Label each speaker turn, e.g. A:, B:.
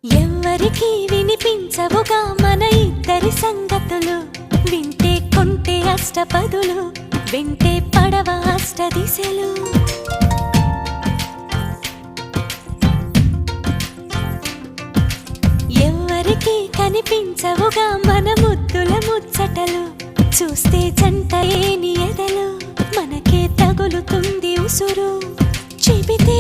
A: ఎవ్వరికి వినిపించవుగా మన ఇద్దరి సంగతులు, వింటే కొంటే అష్టపదులు, వింటే పడవ అష్ట దిశలు. ఎవ్వరికి కనిపించవుగా మన ముద్దుల ముచ్చటలు, చూస్తే జంట ఏని ఎదలు, మనకే తగులుతుంది ఉసురు, చెబితే